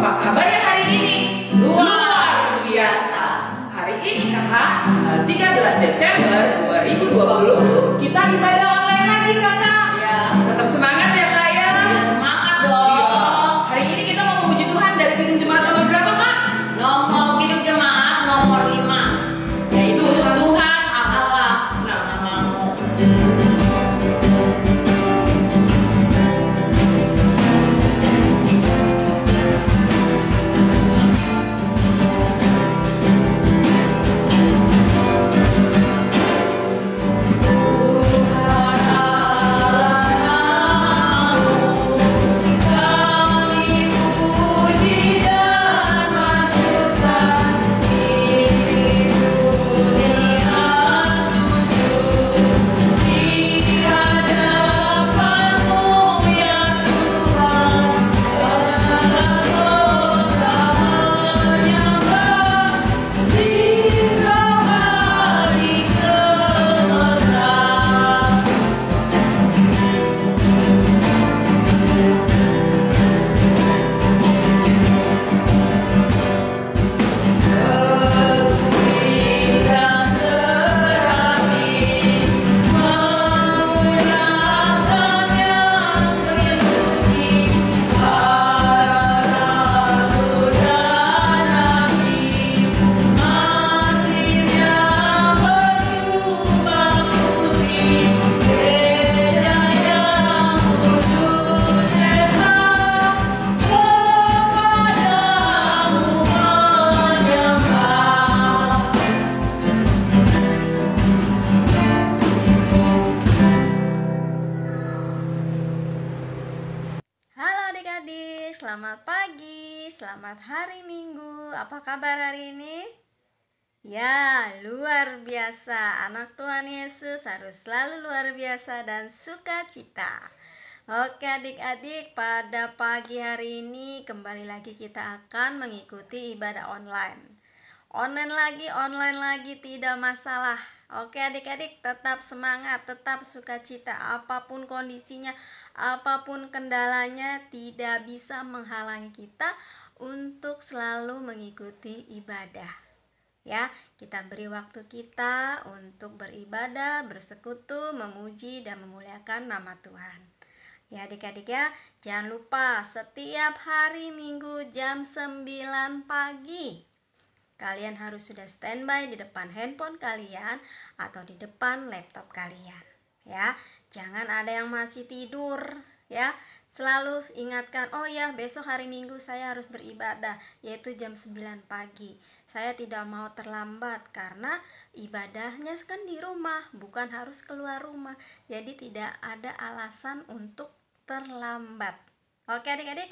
Apa kabarnya hari ini? Luar biasa. Hari ini kakak, 13 Desember 2020, kita ibadah online lagi kakak. Ya. Tetap semangat ya kak ya. Ya semangat dong. Hari ini kita mau memuji Tuhan dari Kidung Jemaat nomor berapa kak? Nomor Kidung Jemaat nomor 5, yaitu Tuhan Allah namamu. Selamat pagi, selamat hari Minggu. Apa kabar hari ini? Ya, luar biasa. Anak Tuhan Yesus harus selalu luar biasa dan sukacita. Oke adik-adik, pada pagi hari ini kembali lagi kita akan mengikuti ibadah online. Online lagi tidak masalah. Oke adik-adik, tetap semangat, tetap sukacita. Apapun kondisinya, apapun kendalanya, tidak bisa menghalangi kita untuk selalu mengikuti ibadah. Ya, kita beri waktu kita untuk beribadah, bersekutu, memuji dan memuliakan nama Tuhan. Ya adik-adik ya, jangan lupa setiap hari Minggu jam 9 pagi kalian harus sudah standby di depan handphone kalian atau di depan laptop kalian. Ya, jangan ada yang masih tidur. Ya, selalu ingatkan, oh ya besok hari Minggu saya harus beribadah, yaitu jam 9 pagi. Saya tidak mau terlambat karena ibadahnya kan di rumah, bukan harus keluar rumah. Jadi tidak ada alasan untuk terlambat. Oke adik-adik,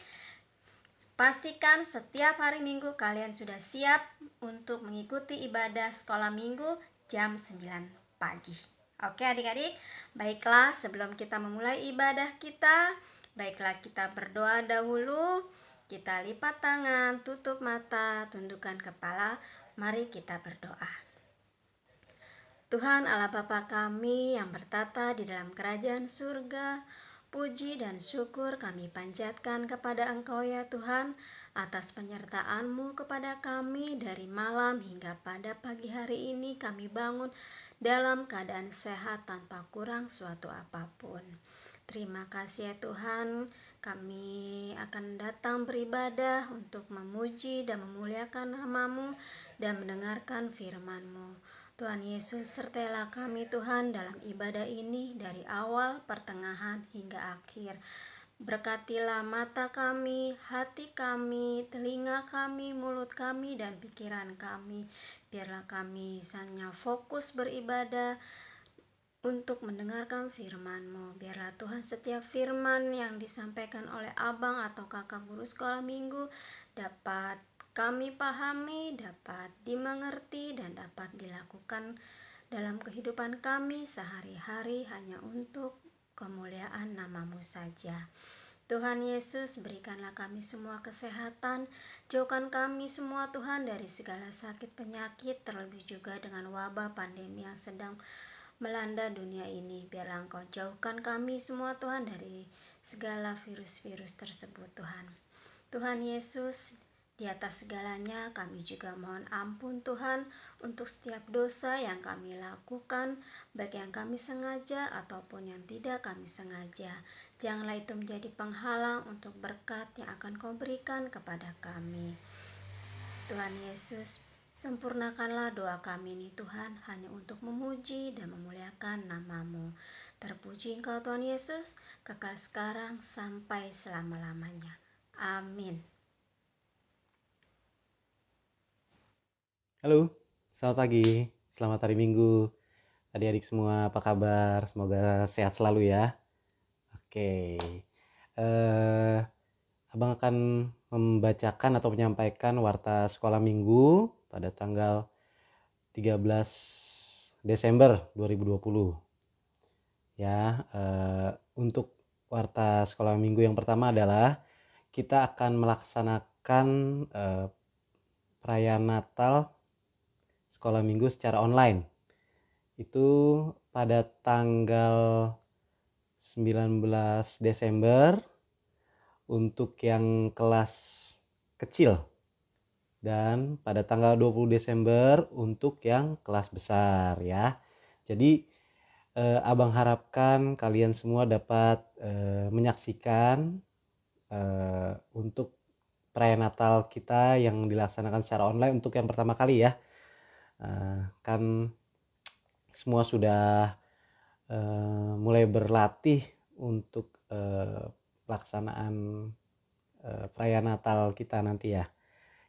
pastikan setiap hari Minggu kalian sudah siap untuk mengikuti ibadah sekolah Minggu jam 9 pagi. Oke adik-adik, baiklah sebelum kita memulai ibadah kita, baiklah kita berdoa dahulu. Kita lipat tangan, tutup mata, tundukkan kepala, mari kita berdoa. Tuhan Allah Bapa kami yang bertata di dalam kerajaan surga, puji dan syukur kami panjatkan kepada Engkau ya Tuhan, atas penyertaan-Mu kepada kami dari malam hingga pada pagi hari ini kami bangun dalam keadaan sehat tanpa kurang suatu apapun. Terima kasih ya Tuhan, kami akan datang beribadah untuk memuji dan memuliakan nama-Mu dan mendengarkan firman-Mu. Tuhan Yesus, sertailah kami Tuhan dalam ibadah ini dari awal, pertengahan, hingga akhir. Berkatilah mata kami, hati kami, telinga kami, mulut kami, dan pikiran kami. Biarlah kami hanya fokus beribadah untuk mendengarkan firman-Mu. Biarlah Tuhan setiap firman yang disampaikan oleh abang atau kakak guru sekolah minggu dapat kami pahami, dapat dimengerti, dan dapat dilakukan dalam kehidupan kami sehari-hari hanya untuk kemuliaan nama-Mu saja. Tuhan Yesus, berikanlah kami semua kesehatan, jauhkan kami semua Tuhan dari segala sakit penyakit, terlebih juga dengan wabah pandemi yang sedang melanda dunia ini. Biarlah Engkau jauhkan kami semua Tuhan dari segala virus-virus tersebut Tuhan. Tuhan Yesus, Di atas segalanya kami juga mohon ampun Tuhan untuk setiap dosa yang kami lakukan, baik yang kami sengaja ataupun yang tidak kami sengaja. Janganlah itu menjadi penghalang untuk berkat yang akan Kau berikan kepada kami. Tuhan Yesus, sempurnakanlah doa kami ini Tuhan, hanya untuk memuji dan memuliakan nama-Mu. Terpuji Engkau Tuhan Yesus, kekal sekarang sampai selama-lamanya. Amin. Halo, selamat pagi, selamat hari Minggu. Adik-adik semua apa kabar? Semoga sehat selalu ya. Oke, Abang akan membacakan atau menyampaikan warta sekolah minggu pada tanggal 13 Desember 2020. Ya, untuk warta sekolah minggu yang pertama adalah kita akan melaksanakan perayaan Natal sekolah minggu secara online. Itu pada tanggal 19 Desember untuk yang kelas kecil dan pada tanggal 20 Desember untuk yang kelas besar ya. Jadi Abang harapkan kalian semua dapat menyaksikan untuk perayaan Natal kita yang dilaksanakan secara online untuk yang pertama kali ya. Kan semua sudah mulai berlatih untuk pelaksanaan perayaan Natal kita nanti ya.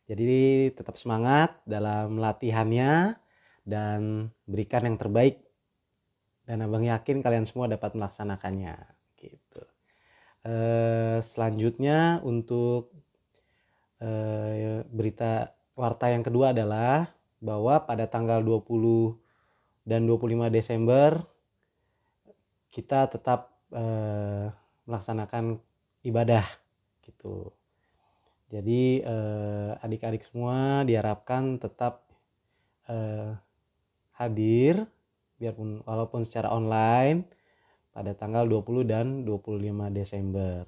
Jadi tetap semangat dalam latihannya dan berikan yang terbaik, dan Abang yakin kalian semua dapat melaksanakannya gitu. Selanjutnya untuk berita warta yang kedua adalah bahwa pada tanggal 20 dan 25 Desember kita tetap melaksanakan ibadah gitu. Jadi adik-adik semua diharapkan tetap hadir biarpun walaupun secara online pada tanggal 20 dan 25 Desember.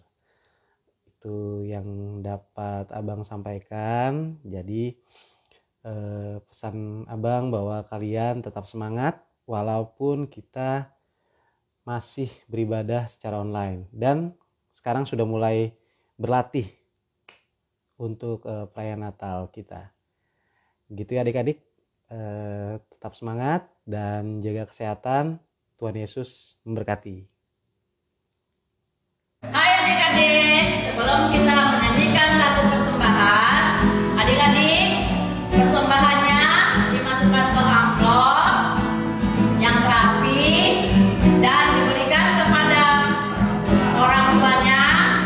Itu yang dapat Abang sampaikan. Jadi pesan Abang bahwa kalian tetap semangat walaupun kita masih beribadah secara online dan sekarang sudah mulai berlatih untuk perayaan Natal kita. Gitu ya adik-adik, tetap semangat dan jaga kesehatan. Tuhan Yesus memberkati. Hai adik-adik, sebelum kita menyanyikan lagu persembahan, adik-adik persembahannya dimasukkan ke amplop yang rapi dan diberikan kepada orang tuanya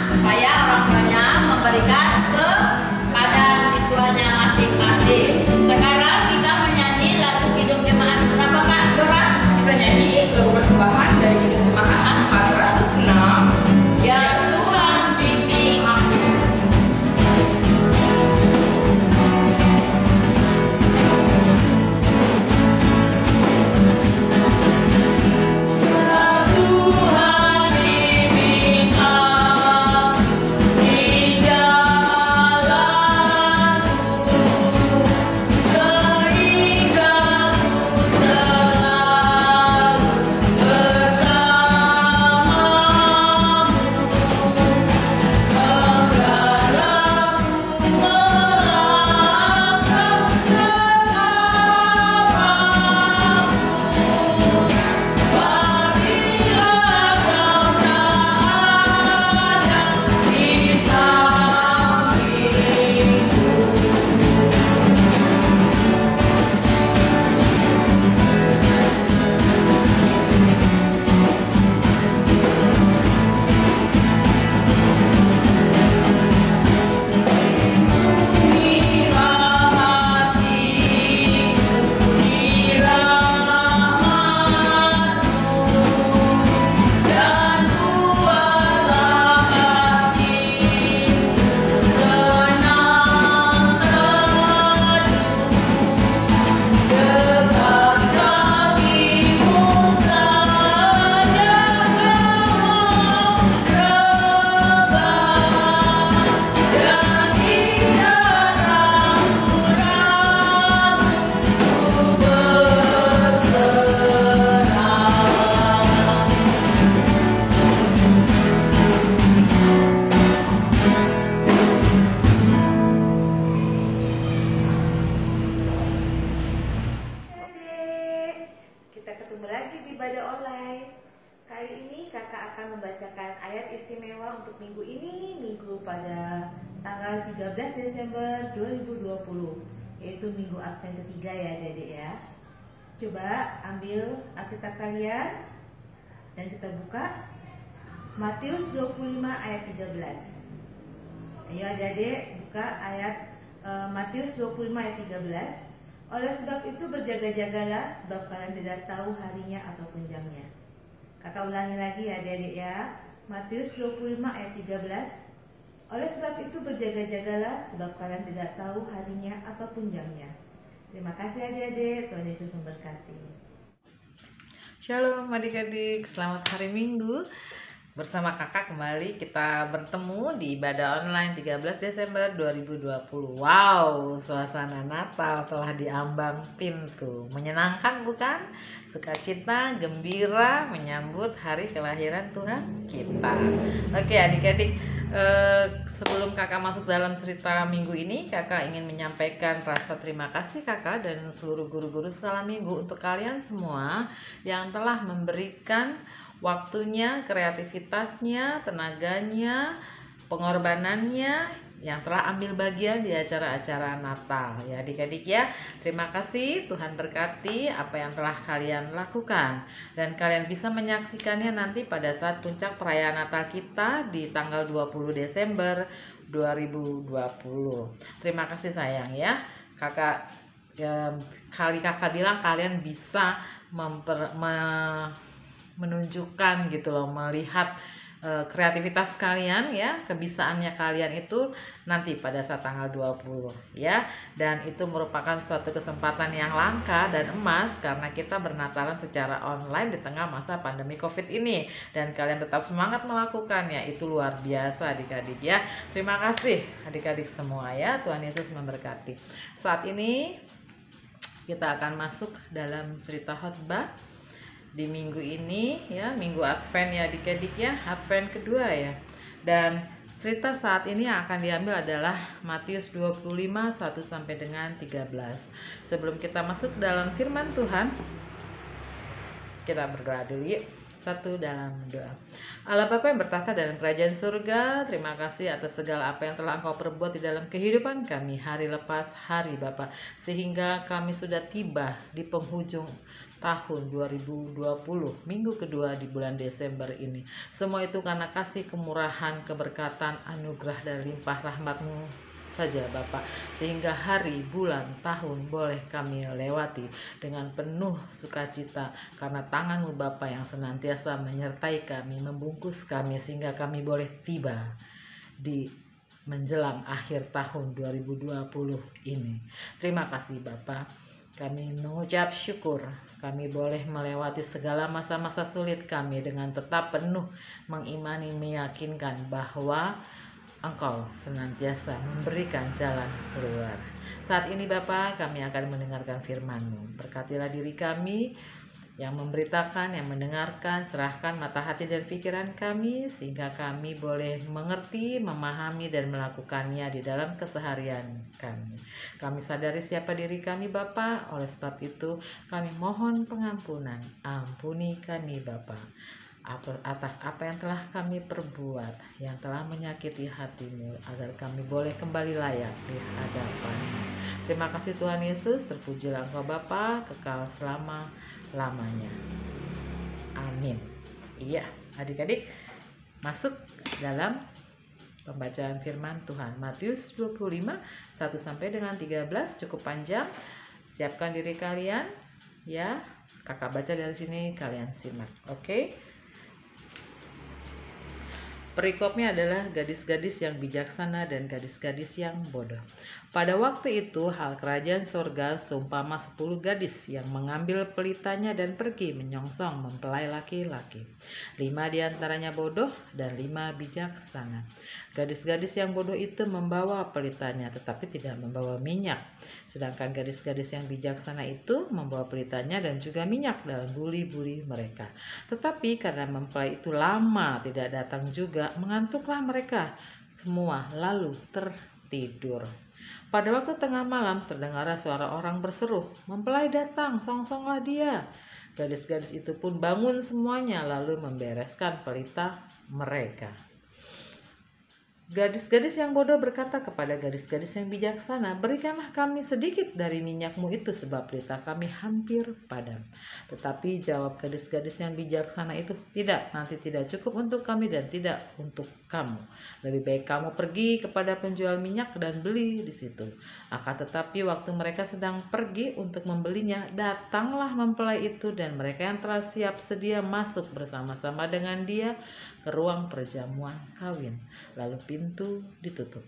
supaya orang tuanya memberikan kepada si tuanya masing-masing. Sekarang kita menyanyi lagu Hidup Jemaat berapa Kak Dora? Kita nyanyi lagu persembahan dari Hidup Jemaat 406. Ya Tuhan bimbing pada tanggal 13 Desember 2020, yaitu Minggu Advent ketiga ya adik-adik ya. Coba ambil Alkitab kalian dan kita buka Matius 25 ayat 13. Ayo adik-adik buka ayat Matius 25 ayat 13. Oleh sebab itu berjaga-jagalah, sebab kalian tidak tahu harinya ataupun jamnya. Kakak ulangi lagi ya adik-adik ya. Matius 25 ayat 13. Oleh sebab itu berjaga-jagalah, sebab kalian tidak tahu harinya ataupun jamnya. Terima kasih adik-adik, Tuhan Yesus memberkati. Shalom adik-adik, selamat hari Minggu. Bersama kakak kembali kita bertemu di ibadah online 13 Desember 2020. Wow, suasana Natal telah diambang pintu. Menyenangkan bukan? Sukacita, gembira menyambut hari kelahiran Tuhan kita. Oke adik-adik, sebelum kakak masuk dalam cerita minggu ini, kakak ingin menyampaikan rasa terima kasih kakak dan seluruh guru-guru skala minggu untuk kalian semua yang telah memberikan waktunya, kreativitasnya, tenaganya, pengorbanannya yang telah ambil bagian di acara-acara Natal ya adik-adik ya. Terima kasih, Tuhan berkati apa yang telah kalian lakukan dan kalian bisa menyaksikannya nanti pada saat puncak perayaan Natal kita di tanggal 20 Desember 2020. Terima kasih sayang ya. Kakak kakak bilang kalian bisa menunjukkan gitu loh, melihat kreativitas kalian ya, kebisaannya kalian itu nanti pada saat tanggal 20 ya. Dan itu merupakan suatu kesempatan yang langka dan emas karena kita bernatalan secara online di tengah masa pandemi Covid ini dan kalian tetap semangat melakukannya. Itu luar biasa adik-adik ya. Terima kasih adik-adik semua ya. Tuhan Yesus memberkati. Saat ini kita akan masuk dalam cerita khotbah di minggu ini ya, minggu Advent ya adik-adik ya, Advent kedua ya. Dan cerita saat ini yang akan diambil adalah Matius 25 1 sampai dengan 13. Sebelum kita masuk dalam firman Tuhan, kita berdoa dulu yuk. Satu dalam doa. Allah Bapa yang bertahta dalam kerajaan surga, terima kasih atas segala apa yang telah Engkau perbuat di dalam kehidupan kami hari lepas hari Bapa, sehingga kami sudah tiba di penghujung tahun 2020, minggu kedua di bulan Desember ini. Semua itu karena kasih, kemurahan, keberkatan, anugerah dan limpah rahmat-Mu saja Bapak, sehingga hari, bulan, tahun boleh kami lewati dengan penuh sukacita karena tangan-Mu Bapa yang senantiasa menyertai kami, membungkus kami sehingga kami boleh tiba di menjelang akhir tahun 2020 ini. Terima kasih Bapak. Kami mengucap syukur kami boleh melewati segala masa-masa sulit kami dengan tetap penuh mengimani, meyakinkan bahwa Engkau senantiasa memberikan jalan keluar. Saat ini Bapa, kami akan mendengarkan firman-Mu. Berkatilah diri kami yang memberitakan, yang mendengarkan, cerahkan mata hati dan pikiran kami sehingga kami boleh mengerti, memahami dan melakukannya di dalam keseharian kami. Kami sadari siapa diri kami Bapa, oleh sebab itu kami mohon pengampunan. Ampuni kami Bapa atas apa yang telah kami perbuat, yang telah menyakiti hati-Mu, agar kami boleh kembali layak di hadapan-Mu. Terima kasih Tuhan Yesus, terpujilah Engkau Bapa, kekal selama-lamanya. Amin. Iya, adik-adik, masuk dalam pembacaan firman Tuhan. Matius 25, 1 sampai dengan 13, cukup panjang. Siapkan diri kalian, ya. Kakak baca dari sini, kalian simak, oke? Perikopnya adalah gadis-gadis yang bijaksana dan gadis-gadis yang bodoh. Pada waktu itu, hal kerajaan sorga seumpama 10 gadis yang mengambil pelitanya dan pergi menyongsong mempelai laki-laki. 5 diantaranya bodoh dan 5 bijaksana. Gadis-gadis yang bodoh itu membawa pelitanya tetapi tidak membawa minyak. Sedangkan gadis-gadis yang bijaksana itu membawa pelitanya dan juga minyak dalam buli-buli mereka. Tetapi karena mempelai itu lama tidak datang juga, mengantuklah mereka semua lalu tertidur. Pada waktu tengah malam terdengar suara orang berseru, "Mempelai datang, songsonglah dia." Gadis-gadis itu pun bangun semuanya lalu membereskan pelita mereka. Gadis-gadis yang bodoh berkata kepada gadis-gadis yang bijaksana, "Berikanlah kami sedikit dari minyakmu itu, sebab pelita kami hampir padam." Tetapi jawab gadis-gadis yang bijaksana itu, "Tidak, nanti tidak cukup untuk kami dan tidak untuk kamu. Lebih baik kamu pergi kepada penjual minyak dan beli di situ." Akan tetapi waktu mereka sedang pergi untuk membelinya, datanglah mempelai itu, dan mereka yang telah siap sedia masuk bersama-sama dengan dia ke ruang perjamuan kawin. Lalu pintu ditutup.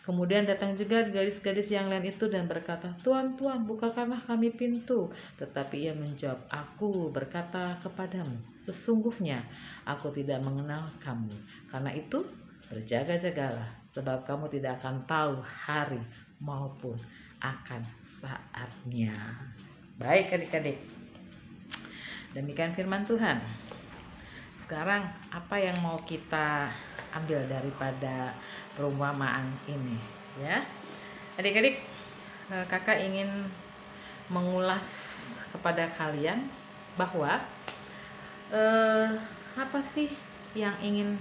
Kemudian datang juga gadis-gadis yang lain itu dan berkata, "Tuan, Tuan, bukakanlah kami pintu." Tetapi ia menjawab, "Aku berkata kepadamu, sesungguhnya aku tidak mengenal kamu. Karena itu berjaga-jagalah, sebab kamu tidak akan tahu hari maupun akan saatnya." Baik adik-adik, demikian firman Tuhan. Sekarang apa yang mau kita ambil daripada perumpamaan ini, ya? Adik-adik, kakak ingin mengulas kepada kalian bahwa apa sih yang ingin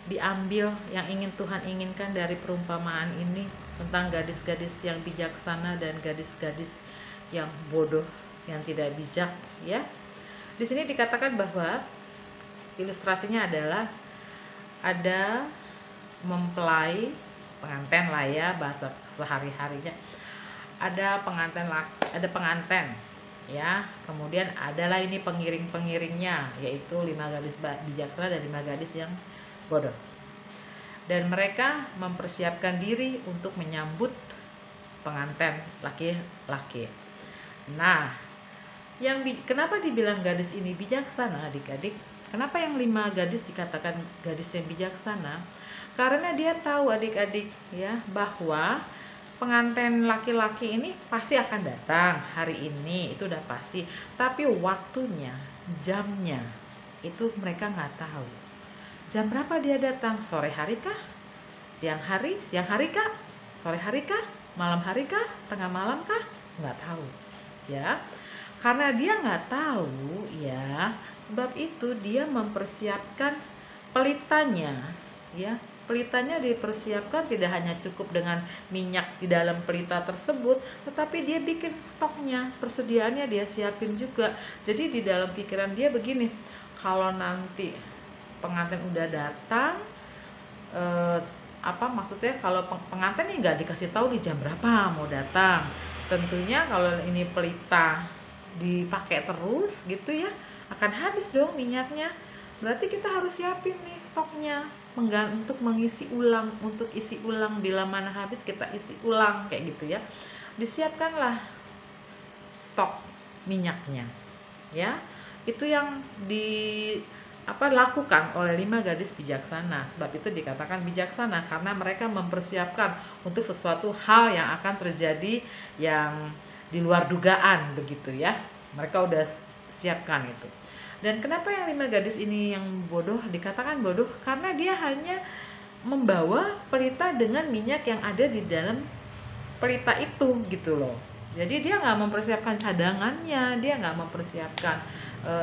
diambil, yang ingin Tuhan inginkan dari perumpamaan ini tentang gadis-gadis yang bijaksana dan gadis-gadis yang bodoh, yang tidak bijak, ya? Di sini dikatakan bahwa ilustrasinya adalah ada mempelai, pengantin lah ya, bahasa sehari-harinya. Ada pengantin ya. Kemudian adalah ini pengiring-pengiringnya, yaitu 5 gadis bijaksana dan 5 gadis yang bodoh. Dan mereka mempersiapkan diri untuk menyambut pengantin laki-laki. Nah, kenapa dibilang gadis ini bijaksana, adik-adik? Kenapa yang 5 gadis dikatakan gadis yang bijaksana? Karena dia tahu, adik-adik, ya, bahwa pengantin laki-laki ini pasti akan datang hari ini, itu udah pasti. Tapi waktunya, jamnya, itu mereka nggak tahu. Jam berapa dia datang? Sore hari kah? Siang hari kah? Sore hari kah? Malam hari kah? Tengah malam kah? Nggak tahu, ya. Karena dia nggak tahu, ya, sebab itu dia mempersiapkan pelitanya, ya. Pelitanya dipersiapkan tidak hanya cukup dengan minyak di dalam pelita tersebut, tetapi dia bikin stoknya, persediaannya dia siapin juga. Jadi di dalam pikiran dia begini, kalau nanti pengantin udah datang, maksudnya kalau pengantin ini nggak dikasih tahu di jam berapa mau datang. Tentunya kalau ini pelita dipakai terus gitu ya, akan habis dong minyaknya. Berarti kita harus siapin nih stoknya untuk mengisi ulang, untuk isi ulang, bila mana habis kita isi ulang kayak gitu ya. Disiapkanlah stok minyaknya, ya. Itu yang dilakukan oleh 5 gadis bijaksana. Sebab itu dikatakan bijaksana karena mereka mempersiapkan untuk sesuatu hal yang akan terjadi yang di luar dugaan begitu ya. Mereka udah siapkan itu. Dan kenapa yang 5 gadis ini yang bodoh dikatakan bodoh? Karena dia hanya membawa pelita dengan minyak yang ada di dalam pelita itu gitu loh. Jadi dia nggak mempersiapkan cadangannya, dia nggak mempersiapkan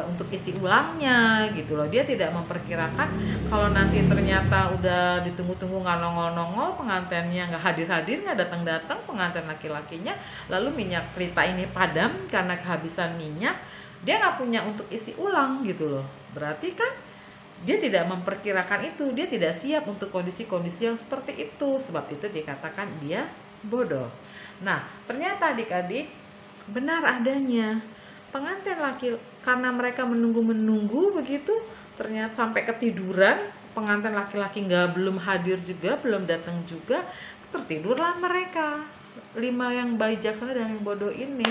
untuk isi ulangnya gitu loh. Dia tidak memperkirakan kalau nanti ternyata udah ditunggu-tunggu nggak nongol-nongol, pengantinnya nggak hadir-hadir, nggak datang-datang, pengantin laki-lakinya, lalu minyak pelita ini padam karena kehabisan minyak, dia nggak punya untuk isi ulang gitu loh. Berarti kan dia tidak memperkirakan itu, dia tidak siap untuk kondisi-kondisi yang seperti itu. Sebab itu dikatakan dia bodoh. Nah, ternyata adik-adik benar adanya. Pengantin laki, karena mereka menunggu begitu, ternyata sampai ketiduran, pengantin laki-laki belum hadir juga, belum datang juga, tertidurlah mereka. 5 yang bijaksana dan yang bodoh ini.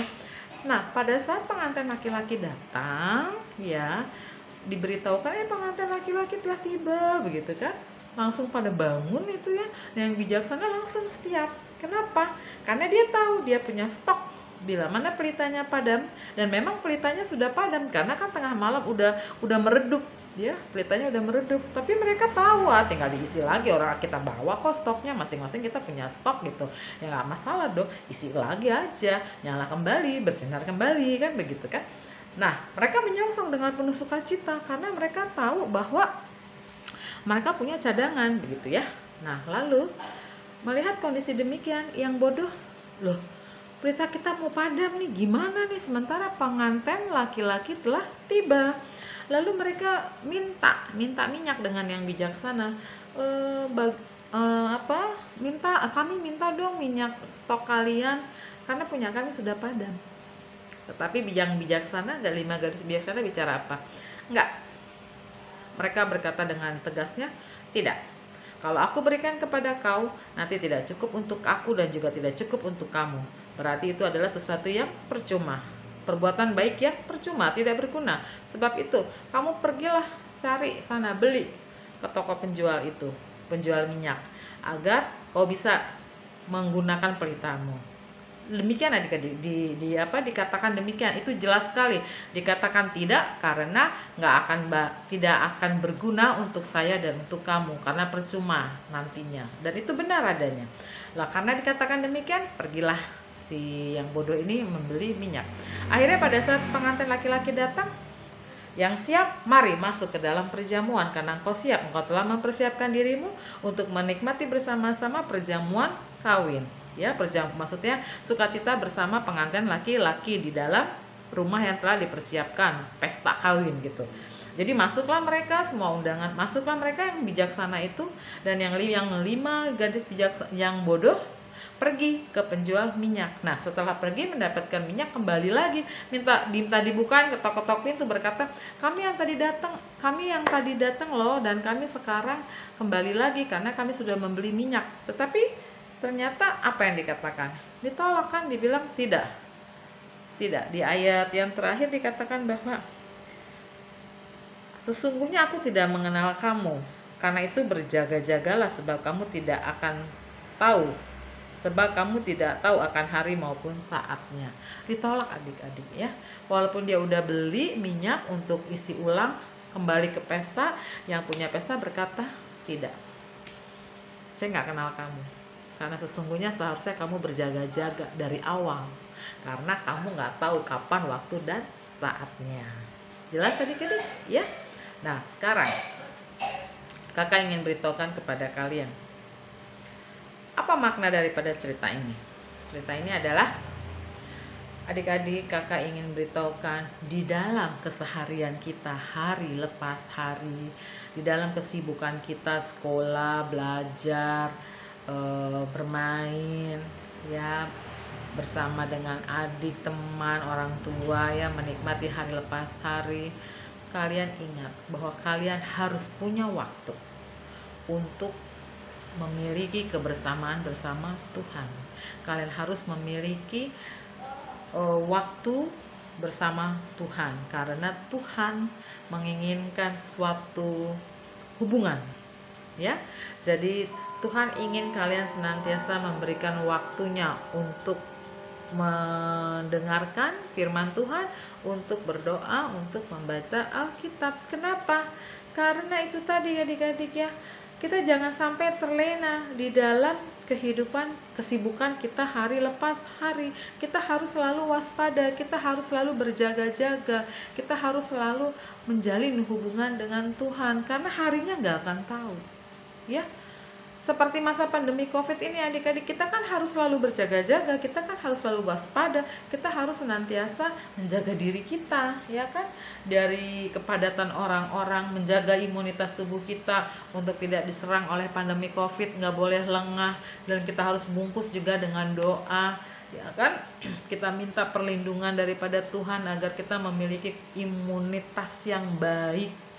Nah, pada saat pengantin laki-laki datang, ya, diberitahukan pengantin laki-laki telah tiba, begitu kan? Langsung pada bangun itu ya. Yang bijaksana langsung siap. Kenapa? Karena dia tahu dia punya stok bila mana pelitanya padam, dan memang pelitanya sudah padam karena kan tengah malam udah meredup ya, pelitanya udah meredup. Tapi mereka tahu tinggal diisi lagi, orang kita bawa kok stoknya, masing-masing kita punya stok gitu ya, nggak masalah dong, isi lagi aja, nyala kembali, bersinar kembali kan begitu kan. Nah, mereka menyongsong dengan penuh sukacita karena mereka tahu bahwa mereka punya cadangan begitu ya. Nah, lalu melihat kondisi demikian, yang bodoh, loh, berita kita mau padam nih, gimana nih, sementara pengantin laki-laki telah tiba. Lalu mereka minta minyak dengan yang bijaksana. Kami minta dong minyak stok kalian karena punya kami sudah padam. Tetapi yang bijaksana, lima gadis bijaksana bicara apa? Enggak. Mereka berkata dengan tegasnya, tidak. Kalau aku berikan kepada kau, nanti tidak cukup untuk aku dan juga tidak cukup untuk kamu. Berarti itu adalah sesuatu yang percuma. Perbuatan baik yang percuma, tidak berguna. Sebab itu, kamu pergilah cari sana, beli ke toko penjual itu, penjual minyak, agar kau bisa menggunakan pelitamu. Demikian adik-adik, dikatakan demikian, itu jelas sekali. Dikatakan tidak karena tidak akan berguna untuk saya dan untuk kamu, karena percuma nantinya. Dan itu benar adanya. Lah karena dikatakan demikian, pergilah si yang bodoh ini membeli minyak. Akhirnya pada saat pengantin laki-laki datang, yang siap, mari masuk ke dalam perjamuan, karena engkau siap, engkau telah mempersiapkan dirimu untuk menikmati bersama-sama perjamuan kawin. Ya, maksudnya sukacita bersama pengantin laki-laki di dalam rumah yang telah dipersiapkan, pesta kawin gitu. Jadi masuklah mereka, semua undangan, masuklah mereka yang bijaksana itu, dan yang 5 gadis bijaksana yang bodoh pergi ke penjual minyak. Nah, setelah pergi mendapatkan minyak, kembali lagi minta dibukain, ketok-ketok pintu, berkata, kami yang tadi datang loh, dan kami sekarang kembali lagi karena kami sudah membeli minyak. Tetapi ternyata apa yang dikatakan? Ditolak kan, dibilang tidak. Tidak, di ayat yang terakhir dikatakan bahwa sesungguhnya aku tidak mengenal kamu, karena itu berjaga-jagalah sebab kamu tidak tahu akan hari maupun saatnya. Ditolak adik-adik ya. Walaupun dia udah beli minyak untuk isi ulang kembali ke pesta, yang punya pesta berkata, tidak, saya nggak kenal kamu, karena sesungguhnya seharusnya kamu berjaga-jaga dari awal, karena kamu nggak tahu kapan waktu dan saatnya. Jelas adik-adik ya. Nah sekarang kakak ingin beritahukan kepada kalian, apa makna daripada cerita ini? Cerita ini adalah, adik-adik, kakak ingin beritahukan di dalam keseharian kita, hari lepas hari, di dalam kesibukan kita, sekolah, belajar, bermain, ya, bersama dengan adik, teman, orang tua, ya, menikmati hari lepas hari. Kalian ingat bahwa kalian harus punya waktu untuk memiliki kebersamaan bersama Tuhan. Kalian harus memiliki waktu bersama Tuhan, karena Tuhan menginginkan suatu hubungan, ya. Jadi Tuhan ingin kalian senantiasa memberikan waktunya untuk mendengarkan firman Tuhan, untuk berdoa, untuk membaca Alkitab. Kenapa? Karena itu tadi adik-adik ya, kita jangan sampai terlena di dalam kesibukan kita hari lepas hari. Kita harus selalu waspada, kita harus selalu berjaga-jaga, kita harus selalu menjalin hubungan dengan Tuhan, karena harinya nggak akan tahu, ya. Seperti masa pandemi COVID ini adik-adik, kita kan harus selalu berjaga-jaga, kita kan harus selalu waspada, kita harus senantiasa menjaga diri kita, ya kan, dari kepadatan orang-orang, menjaga imunitas tubuh kita untuk tidak diserang oleh pandemi COVID, nggak boleh lengah, dan kita harus bungkus juga dengan doa, ya kan. Kita minta perlindungan daripada Tuhan agar kita memiliki imunitas yang baik.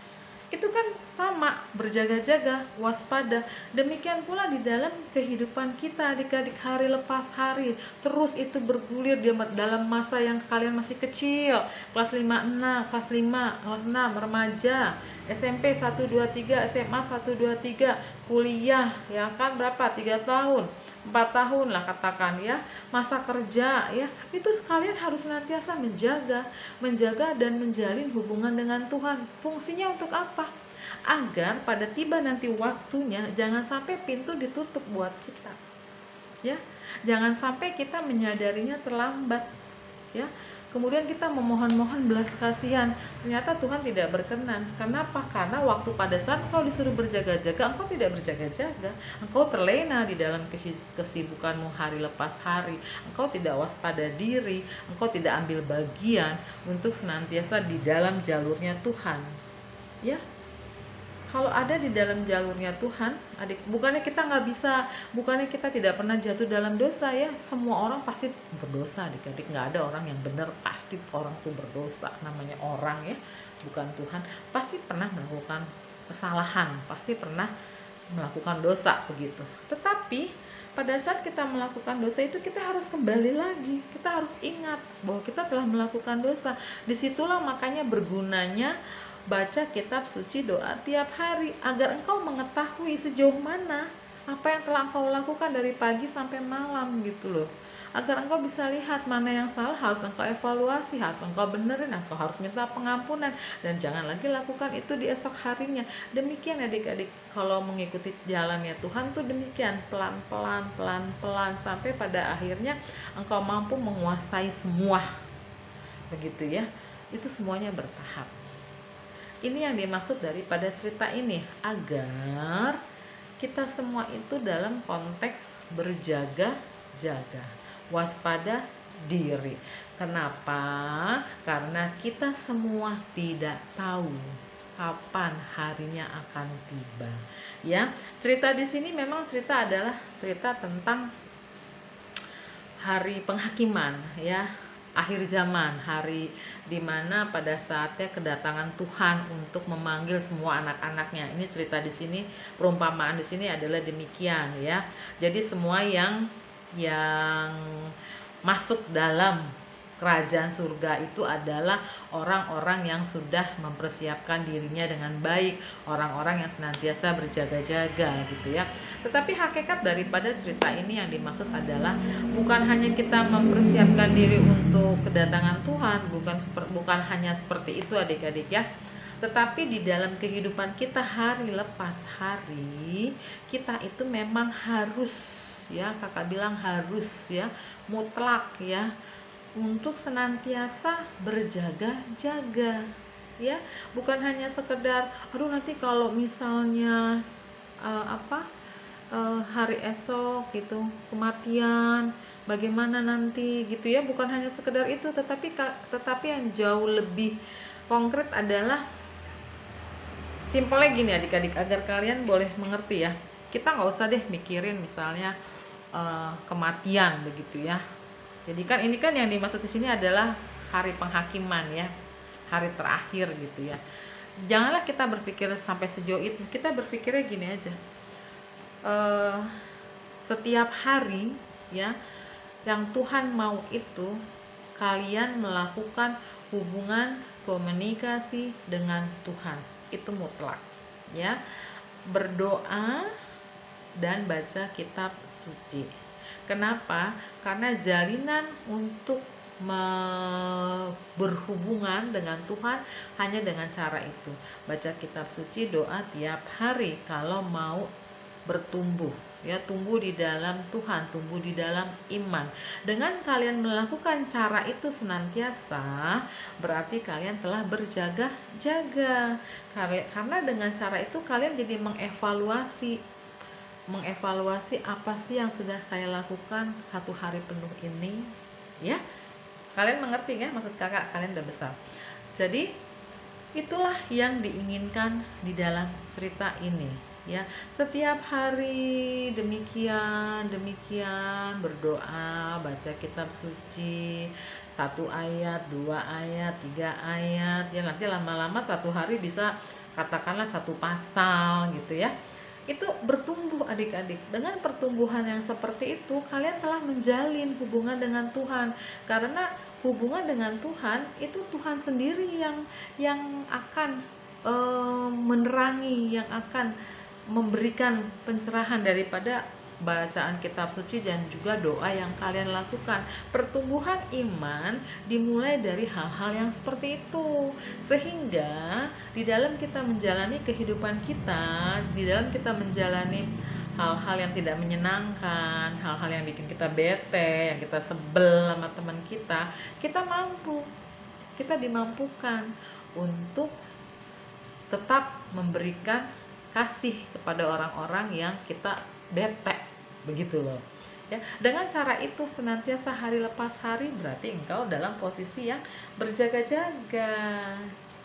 Itu kan sama, berjaga-jaga, waspada. Demikian pula di dalam kehidupan kita adik-adik, hari lepas hari. Terus itu bergulir dalam masa yang kalian masih kecil, kelas 5, kelas 5, kelas 6, remaja, SMP 1, 2, 3, SMA 1, 2, 3, kuliah, ya kan, berapa? 3 tahun, 4 tahun lah katakan ya, masa kerja ya. Itu sekalian harus senantiasa menjaga dan menjalin hubungan dengan Tuhan. Fungsinya untuk apa? Agar pada tiba nanti waktunya, jangan sampai pintu ditutup buat kita, ya. Jangan sampai kita menyadarinya terlambat, ya. kemudian kita memohon-mohon belas kasihan, ternyata Tuhan tidak berkenan. Kenapa? Karena waktu pada saat engkau disuruh berjaga-jaga, engkau tidak berjaga-jaga, engkau terlena di dalam kesibukanmu hari lepas hari, engkau tidak waspada diri, engkau tidak ambil bagian untuk senantiasa di dalam jalurnya Tuhan. Ya, kalau ada di dalam jalurnya Tuhan, adik, bukannya kita nggak bisa, bukannya kita tidak pernah jatuh dalam dosa ya. Semua orang pasti berdosa, adik-adik. Nggak ada orang yang benar, pasti orang tuh berdosa. Namanya orang ya, bukan Tuhan. Pasti pernah melakukan kesalahan, pasti pernah melakukan dosa begitu. Tetapi pada saat kita melakukan dosa itu, kita harus kembali lagi, kita harus ingat bahwa kita telah melakukan dosa. Disitulah makanya bergunanya baca kitab suci, doa tiap hari, agar engkau mengetahui sejauh mana apa yang telah engkau lakukan dari pagi sampai malam gitu loh. Agar engkau bisa lihat mana yang salah, harus engkau evaluasi, harus engkau benerin, engkau harus minta pengampunan, dan jangan lagi lakukan itu di esok harinya. Demikian adik-adik, kalau mengikuti jalannya Tuhan tuh demikian, pelan-pelan, pelan-pelan, sampai pada akhirnya engkau mampu menguasai semua, begitu ya. Itu semuanya bertahap. Ini yang dimaksud daripada cerita ini, agar kita semua itu dalam konteks berjaga-jaga, waspada diri. Kenapa? Karena kita semua tidak tahu kapan harinya akan tiba. Ya, cerita di sini memang cerita adalah cerita tentang hari penghakiman, ya. Akhir zaman, hari dimana pada saatnya kedatangan Tuhan untuk memanggil semua anak-anaknya. Ini cerita di sini, perumpamaan di sini adalah demikian ya. Jadi semua yang masuk dalam kerajaan surga itu adalah orang-orang yang sudah mempersiapkan dirinya dengan baik, orang-orang yang senantiasa berjaga-jaga gitu ya. Tetapi hakikat daripada cerita ini yang dimaksud adalah bukan hanya kita mempersiapkan diri untuk kedatangan Tuhan, bukan hanya seperti itu adik-adik ya. Tetapi di dalam kehidupan kita hari lepas hari, kita itu memang harus ya, kakak bilang harus ya, mutlak ya, untuk senantiasa berjaga-jaga ya. Bukan hanya sekedar aduh nanti kalau misalnya hari esok gitu, kematian bagaimana nanti gitu ya. Bukan hanya sekedar itu, tetapi yang jauh lebih konkret adalah simpelnya gini adik-adik, agar kalian boleh mengerti ya. Kita nggak usah deh mikirin misalnya kematian begitu ya. Jadi kan ini kan yang dimaksud di sini adalah hari penghakiman ya, hari terakhir gitu ya. Janganlah kita berpikir sampai sejauh itu. Kita berpikirnya gini aja, setiap hari ya, yang Tuhan mau itu kalian melakukan hubungan komunikasi dengan Tuhan, itu mutlak ya. Berdoa dan baca kitab suci. Kenapa? Karena jalinan untuk berhubungan dengan Tuhan hanya dengan cara itu. Baca kitab suci, doa tiap hari kalau mau bertumbuh ya, tumbuh di dalam Tuhan, tumbuh di dalam iman. Dengan kalian melakukan cara itu senantiasa, berarti kalian telah berjaga-jaga. Karena dengan cara itu kalian jadi mengevaluasi apa sih yang sudah saya lakukan satu hari penuh ini ya. Kalian mengerti ya, maksud kakak, kalian udah besar. Jadi itulah yang diinginkan di dalam cerita ini ya. Setiap hari demikian berdoa, baca kitab suci, 1 ayat, 2 ayat, 3 ayat ya. Nanti lama-lama satu hari bisa katakanlah 1 pasal gitu ya. Itu bertumbuh adik-adik. Dengan pertumbuhan yang seperti itu, kalian telah menjalin hubungan dengan Tuhan. Karena hubungan dengan Tuhan itu Tuhan sendiri yang akan menerangi, yang akan memberikan pencerahan daripada bacaan kitab suci dan juga doa yang kalian lakukan. Pertumbuhan iman dimulai dari hal-hal yang seperti itu, sehingga di dalam kita menjalani kehidupan kita, di dalam kita menjalani hal-hal yang tidak menyenangkan, hal-hal yang bikin kita bete, yang kita sebel sama teman kita mampu, kita dimampukan untuk tetap memberikan kasih kepada orang-orang yang kita bete, begitu loh. Ya, dengan cara itu senantiasa hari lepas hari, berarti engkau dalam posisi yang berjaga-jaga.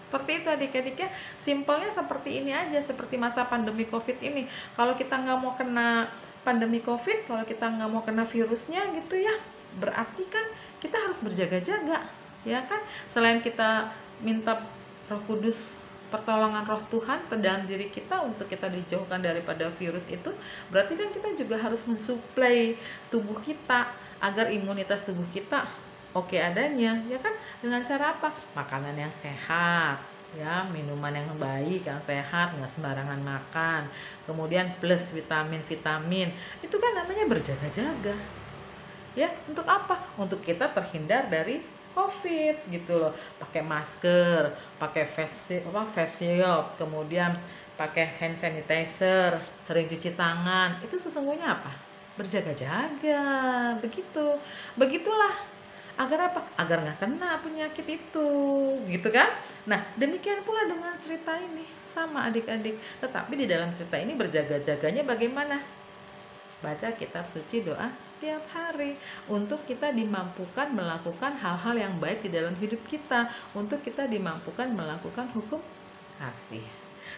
Seperti itu adik-adik ya, simpelnya seperti ini aja, seperti masa pandemi COVID ini. Kalau kita nggak mau kena pandemi COVID, kalau kita nggak mau kena virusnya gitu ya, berarti kan kita harus berjaga-jaga, ya kan? Selain kita minta Roh Kudus, pertolongan Roh Tuhan ke dalam diri kita untuk kita dijauhkan daripada virus itu, berarti kan kita juga harus mensuplai tubuh kita agar imunitas tubuh kita oke adanya, ya kan? Dengan cara apa? Makanan yang sehat, ya, minuman yang baik, yang sehat, nggak sembarangan makan, kemudian plus vitamin-vitamin, itu kan namanya berjaga-jaga, ya. Untuk apa? Untuk kita terhindar dari COVID gitu loh. Pakai masker, pakai face shield, kemudian pakai hand sanitizer, sering cuci tangan. Itu sesungguhnya apa? Berjaga-jaga, begitu. Begitulah. Agar apa? Agar nggak kena penyakit itu, gitu kan? Nah, demikian pula dengan cerita ini, sama adik-adik. Tetapi di dalam cerita ini berjaga-jaganya bagaimana? Baca kitab suci, doa tiap hari, untuk kita dimampukan melakukan hal-hal yang baik di dalam hidup kita, untuk kita dimampukan melakukan hukum kasih.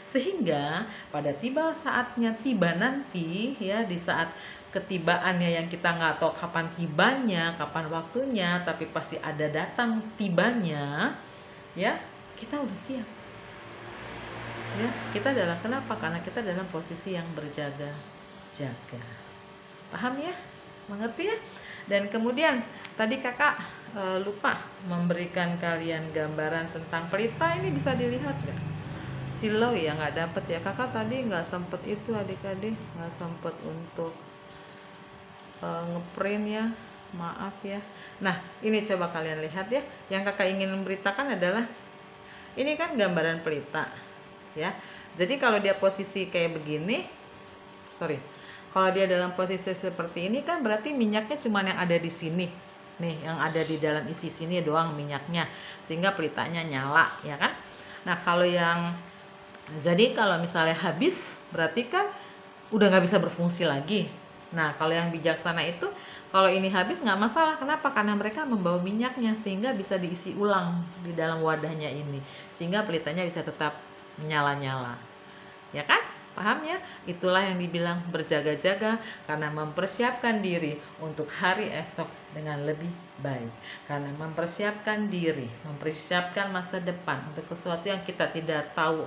Sehingga pada saatnya tiba nanti, ya, di saat ketibaannya yang kita nggak tahu kapan tibanya, kapan waktunya, tapi pasti ada datang tibanya, ya, kita udah siap. Ya, kita adalah kenapa? Karena kita dalam posisi yang berjaga-jaga. Paham ya? Mengerti ya? Dan kemudian tadi kakak lupa memberikan kalian gambaran tentang pelita. Ini bisa dilihat nggak? Silau ya, nggak dapet ya kakak tadi, nggak sempet itu adik-adik, nggak sempet untuk ngeprint ya, maaf ya. Nah, ini coba kalian lihat ya, yang kakak ingin memberitakan adalah ini kan gambaran pelita ya. Jadi kalau dia posisi kayak begini, kalau dia dalam posisi seperti ini kan berarti minyaknya cuma yang ada di sini nih, yang ada di dalam isi sini doang minyaknya, sehingga pelitanya nyala, ya kan? Nah, kalau misalnya habis, berarti kan udah nggak bisa berfungsi lagi. Nah, kalau yang bijaksana itu, kalau ini habis nggak masalah. Kenapa? Karena mereka membawa minyaknya, sehingga bisa diisi ulang di dalam wadahnya ini, sehingga pelitanya bisa tetap menyala-nyala, ya kan? Paham ya? Itulah yang dibilang berjaga-jaga, karena mempersiapkan diri untuk hari esok dengan lebih baik, karena mempersiapkan diri, mempersiapkan masa depan untuk sesuatu yang kita tidak tahu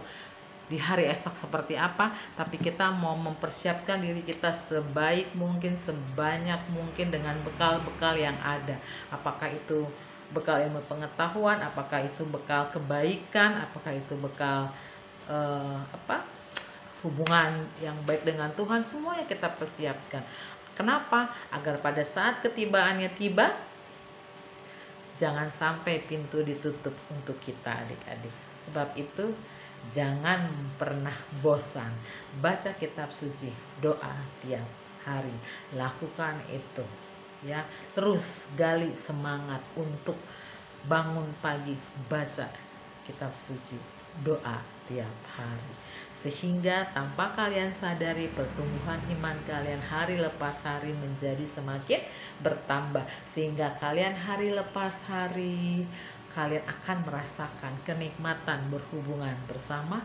di hari esok seperti apa, tapi kita mau mempersiapkan diri kita sebaik mungkin, sebanyak mungkin dengan bekal-bekal yang ada. Apakah itu bekal ilmu pengetahuan, apakah itu bekal kebaikan, apakah itu bekal hubungan yang baik dengan Tuhan, semuanya kita persiapkan. Kenapa? Agar pada saat ketibaannya tiba, jangan sampai pintu ditutup untuk kita adik-adik. Sebab itu jangan pernah bosan baca kitab suci, doa tiap hari, lakukan itu ya. Terus gali semangat untuk bangun pagi, baca kitab suci, doa tiap hari, sehingga tanpa kalian sadari pertumbuhan iman kalian hari lepas hari menjadi semakin bertambah, sehingga kalian hari lepas hari kalian akan merasakan kenikmatan berhubungan bersama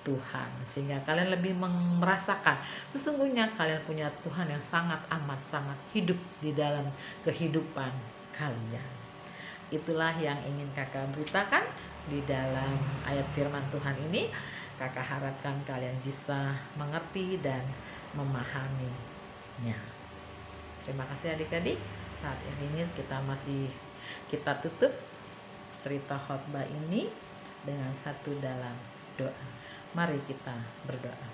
Tuhan, sehingga kalian lebih merasakan sesungguhnya kalian punya Tuhan yang sangat amat sangat hidup di dalam kehidupan kalian. Itulah yang ingin kakak beritakan di dalam ayat firman Tuhan ini. Kakak harapkan kalian bisa mengerti dan memahaminya. Terima kasih adik-adik. Saat ini kita tutup cerita khotbah ini dengan satu dalam doa. Mari kita berdoa.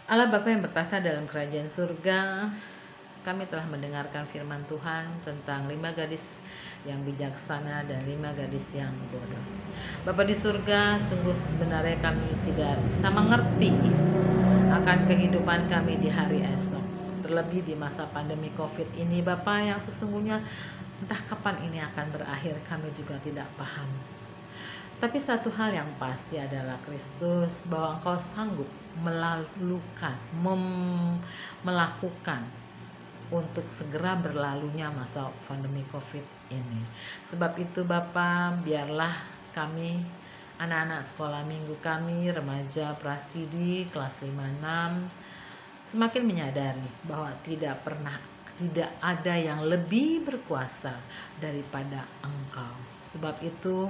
Allah Bapa yang bertahta dalam kerajaan surga, kami telah mendengarkan firman Tuhan tentang 5 gadis yang bijaksana dan 5 gadis yang bodoh. Bapa di surga, sungguh sebenarnya kami tidak bisa mengerti akan kehidupan kami di hari esok. Terlebih di masa pandemi COVID ini, Bapa, yang sesungguhnya entah kapan ini akan berakhir, kami juga tidak paham. Tapi satu hal yang pasti adalah Kristus, bahwa Engkau sanggup melakukan untuk segera berlalunya masa pandemi COVID ini. Sebab itu Bapa, biarlah kami, anak-anak sekolah minggu kami, remaja prasidi kelas 5-6, semakin menyadari bahwa tidak ada yang lebih berkuasa daripada Engkau. Sebab itu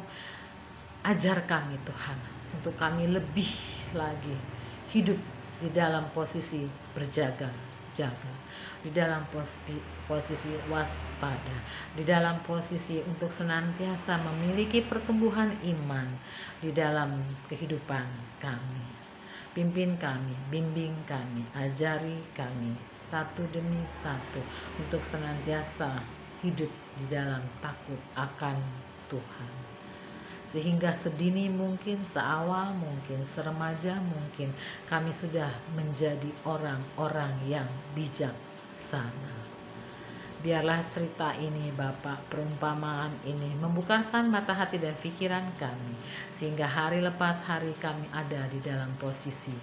ajar kami Tuhan, untuk kami lebih lagi hidup di dalam posisi berjaga-jaga, di dalam posisi waspada, di dalam posisi untuk senantiasa memiliki pertumbuhan iman di dalam kehidupan kami. Pimpin kami, bimbing kami, ajari kami satu demi satu untuk senantiasa hidup di dalam takut akan Tuhan. Sehingga sedini mungkin, seawal mungkin, seremaja mungkin, kami sudah menjadi orang-orang yang bijaksana. Biarlah cerita ini Bapak, perumpamaan ini membukakan mata hati dan pikiran kami, sehingga hari lepas hari kami ada di dalam posisi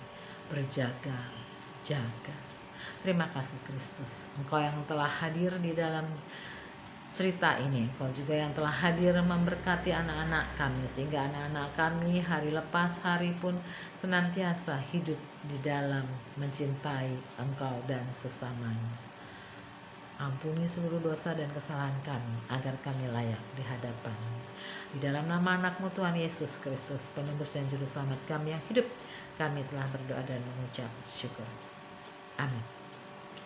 berjaga-jaga. Terima kasih Kristus, Engkau yang telah hadir di dalam cerita ini. Engkau juga yang telah hadir memberkati anak-anak kami, sehingga anak-anak kami hari lepas hari pun senantiasa hidup di dalam mencintai Engkau dan sesamanya. Ampuni seluruh dosa dan kesalahan kami, agar kami layak di hadapan-Mu. Di dalam nama anak-Mu Tuhan Yesus Kristus, penebus dan juru selamat kami yang hidup, kami telah berdoa dan mengucap syukur. Amin.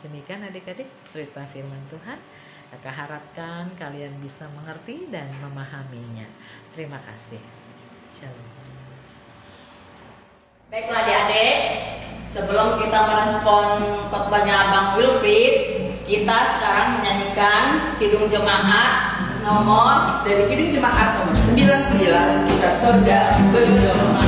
Demikian adik-adik cerita firman Tuhan. Kakak harapkan kalian bisa mengerti dan memahaminya. Terima kasih. Shalom. Baiklah adik-adik, sebelum kita merespon khotbahnya Bang Wilfried, kita sekarang menyanyikan Kidung Jemaat nomor Dari Kidung Jemaat nomor 99, kita surga bergema.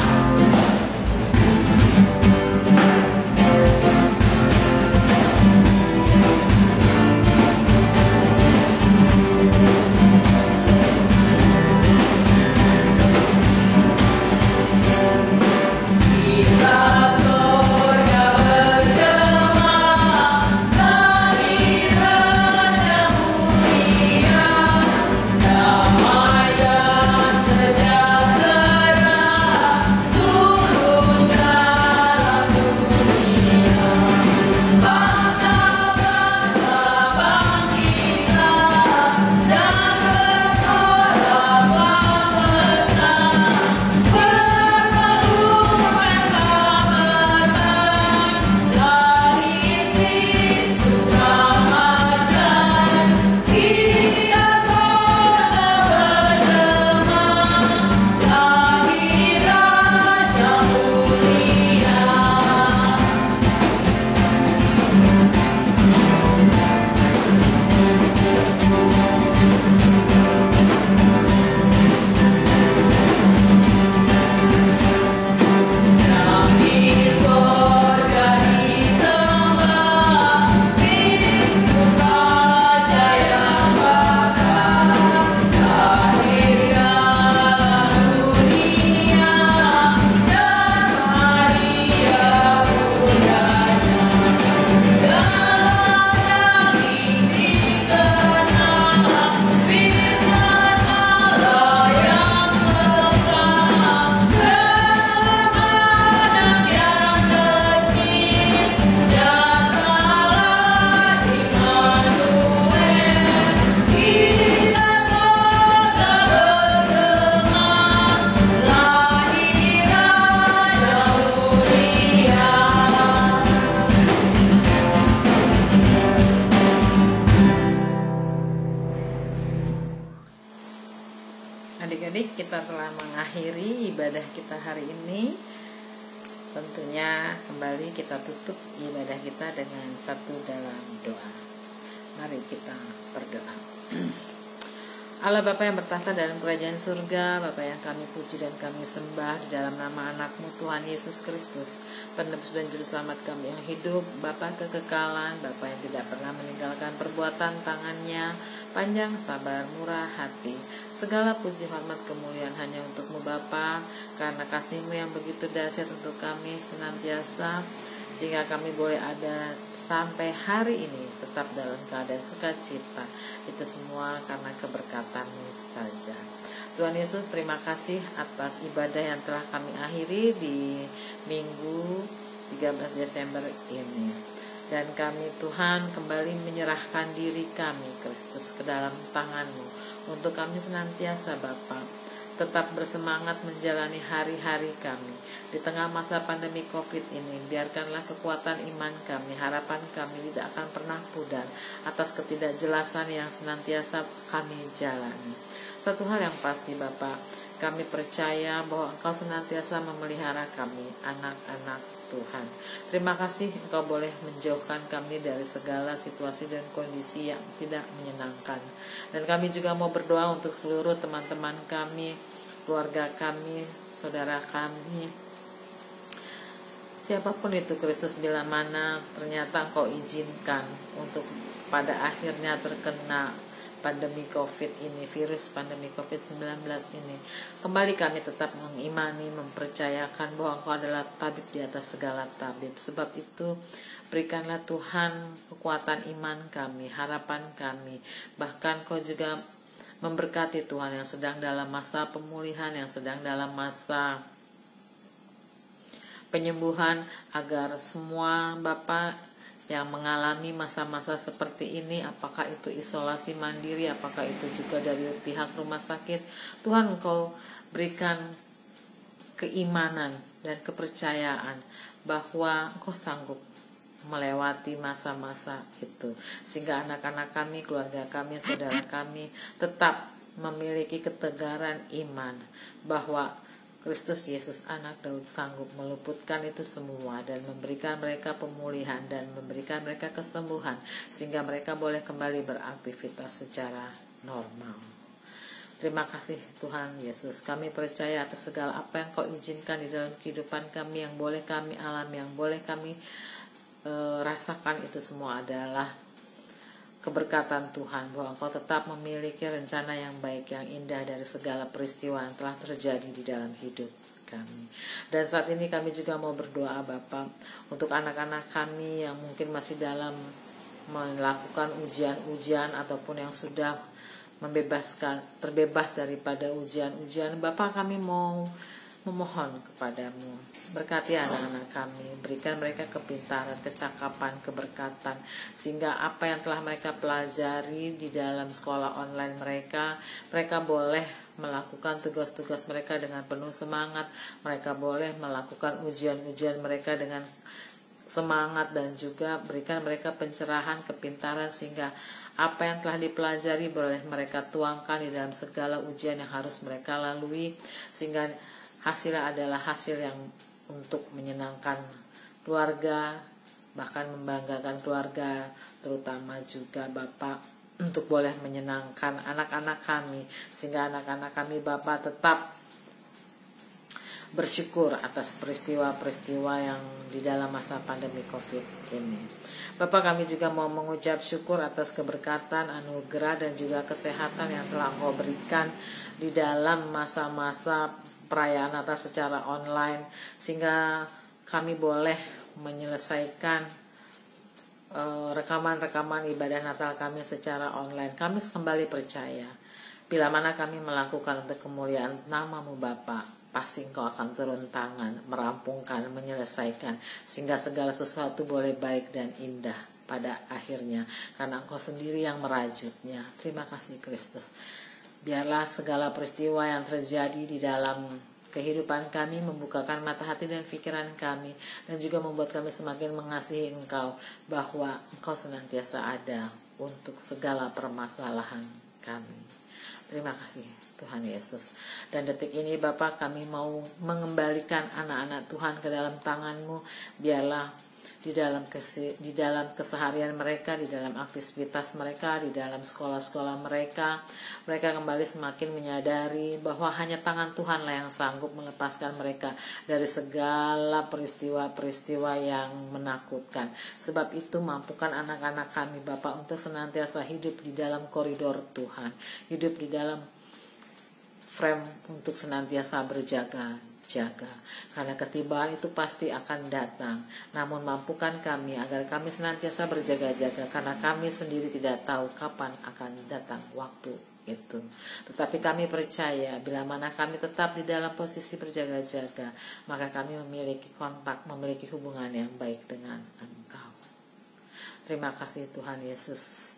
Adik-adik, kita telah mengakhiri ibadah kita hari ini. Tentunya kembali kita tutup ibadah kita dengan satu dalam doa. Mari kita berdoa. Allah Bapa yang bertahta dalam kerajaan surga, Bapa yang kami puji dan kami sembah di dalam nama anak-Mu Tuhan Yesus Kristus, penebus dan juru selamat kami yang hidup, Bapa kekekalan, Bapa yang tidak pernah meninggalkan perbuatan tangannya, panjang sabar, murah hati. Segala puji, hormat, kemuliaan hanya untuk-Mu Bapa, karena kasih-Mu yang begitu dahsyat untuk kami senantiasa, sehingga kami boleh ada sampai hari ini tetap dalam keadaan sukacita. Itu semua karena keberkatan-Mu saja. Tuhan Yesus, terima kasih atas ibadah yang telah kami akhiri di Minggu 13 Desember ini. Dan kami Tuhan kembali menyerahkan diri kami Kristus ke dalam tangan-Mu, untuk kami senantiasa Bapa tetap bersemangat menjalani hari-hari kami di tengah masa pandemi COVID ini. Biarkanlah kekuatan iman kami, harapan kami tidak akan pernah pudar atas ketidakjelasan yang senantiasa kami jalani. Satu hal yang pasti Bapa, kami percaya bahwa Engkau senantiasa memelihara kami, anak-anak Tuhan. Terima kasih Engkau boleh menjauhkan kami dari segala situasi dan kondisi yang tidak menyenangkan. Dan kami juga mau berdoa untuk seluruh teman-teman kami, keluarga kami, saudara kami, siapapun itu Kristus, bila mana ternyata Engkau izinkan untuk pada akhirnya terkena pandemi COVID ini, virus pandemi COVID-19 ini. Kembali kami tetap mengimani, mempercayakan bahwa Engkau adalah tabib di atas segala tabib. Sebab itu berikanlah Tuhan kekuatan iman kami, harapan kami. Bahkan Engkau juga memberkati Tuhan yang sedang dalam masa pemulihan, yang sedang dalam masa penyembuhan, agar semua Bapa yang mengalami masa-masa seperti ini, apakah itu isolasi mandiri, apakah itu juga dari pihak rumah sakit, Tuhan Engkau berikan keimanan dan kepercayaan bahwa Engkau sanggup melewati masa-masa itu, sehingga anak-anak kami, keluarga kami, saudara kami tetap memiliki ketegaran iman bahwa Kristus Yesus anak Daud sanggup meluputkan itu semua dan memberikan mereka pemulihan dan memberikan mereka kesembuhan, sehingga mereka boleh kembali beraktivitas secara normal. Terima kasih Tuhan Yesus, kami percaya atas segala apa yang Kau izinkan di dalam kehidupan kami, yang boleh kami alami, yang boleh kami rasakan, itu semua adalah keberkatan Tuhan, bahwa Engkau tetap memiliki rencana yang baik, yang indah dari segala peristiwa yang telah terjadi di dalam hidup kami. Dan saat ini kami juga mau berdoa Bapa untuk anak-anak kami yang mungkin masih dalam melakukan ujian-ujian ataupun yang sudah terbebas daripada ujian-ujian. Bapa, kami mau memohon kepadamu, berkati anak-anak kami, berikan mereka kepintaran, kecakapan, keberkatan, sehingga apa yang telah mereka pelajari di dalam sekolah online mereka boleh melakukan tugas-tugas mereka dengan penuh semangat, mereka boleh melakukan ujian-ujian mereka dengan semangat, dan juga berikan mereka pencerahan, kepintaran, sehingga apa yang telah dipelajari boleh mereka tuangkan di dalam segala ujian yang harus mereka lalui, sehingga hasilnya adalah hasil yang untuk menyenangkan keluarga, bahkan membanggakan keluarga, terutama juga Bapak untuk boleh menyenangkan anak-anak kami, sehingga anak-anak kami Bapak tetap bersyukur atas peristiwa-peristiwa yang di dalam masa pandemi COVID ini. Bapak, kami juga mau mengucap syukur atas keberkatan, anugerah, dan juga kesehatan yang telah Engkau berikan di dalam masa-masa perayaan Natal secara online, sehingga kami boleh menyelesaikan rekaman-rekaman ibadah Natal kami secara online. Kami kembali percaya, bila mana kami melakukan untuk kemuliaan nama-Mu Bapa, pasti Engkau akan turun tangan, merampungkan, menyelesaikan, sehingga segala sesuatu boleh baik dan indah pada akhirnya, karena Engkau sendiri yang merajutnya. Terima kasih Kristus. Biarlah segala peristiwa yang terjadi di dalam kehidupan kami membukakan mata hati dan pikiran kami, dan juga membuat kami semakin mengasihi Engkau, bahwa Engkau senantiasa ada untuk segala permasalahan kami. Terima kasih Tuhan Yesus. Dan detik ini Bapak, kami mau mengembalikan anak-anak Tuhan ke dalam tangan-Mu. Biarlah di dalam keseharian mereka, di dalam aktivitas mereka, di dalam sekolah-sekolah mereka. Mereka kembali semakin menyadari bahwa hanya tangan Tuhanlah yang sanggup melepaskan mereka dari segala peristiwa-peristiwa yang menakutkan. Sebab itu mampukan anak-anak kami Bapak untuk senantiasa hidup di dalam koridor Tuhan, hidup di dalam frame untuk senantiasa berjaga-jaga, karena ketibaan itu pasti akan datang. Namun mampukan kami agar kami senantiasa berjaga-jaga, karena kami sendiri tidak tahu kapan akan datang waktu itu. Tetapi kami percaya bila mana kami tetap di dalam posisi berjaga-jaga, maka kami memiliki kontak, memiliki hubungan yang baik dengan Engkau. Terima kasih Tuhan Yesus.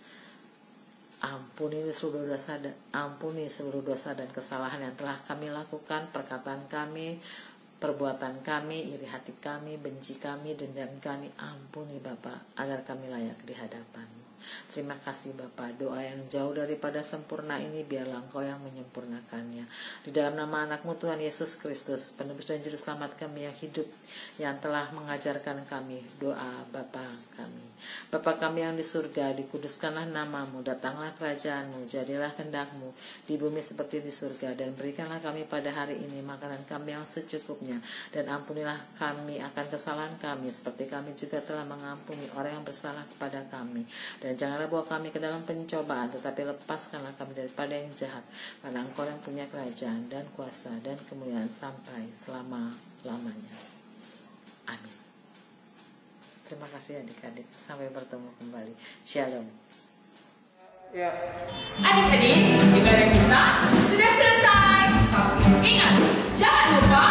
Ampuni seluruh dosa dan kesalahan yang telah kami lakukan, perkataan kami, perbuatan kami, iri hati kami, benci kami, dendam kami. Ampuni Bapa, agar kami layak di hadapan-Mu. Terima kasih Bapa. Doa yang jauh daripada sempurna ini biarlah Engkau yang menyempurnakannya. Di dalam nama anak-Mu Tuhan Yesus Kristus, penebus dan juru selamat kami yang hidup, yang telah mengajarkan kami doa Bapa kami. Bapa kami yang di surga, dikuduskanlah nama-Mu, datanglah kerajaan-Mu, jadilah kehendak-Mu di bumi seperti di surga, dan berikanlah kami pada hari ini makanan kami yang secukupnya, dan ampunilah kami akan kesalahan kami seperti kami juga telah mengampuni orang yang bersalah kepada kami. Dan janganlah bawa kami ke dalam pencobaan, tetapi lepaskanlah kami daripada yang jahat, karena Engkau yang punya kerajaan dan kuasa dan kemuliaan sampai selama-lamanya. Amin. Terima kasih adik-adik. Sampai bertemu kembali. Shalom. Adik-adik, ibadah kita sudah selesai. Ingat, jangan lupa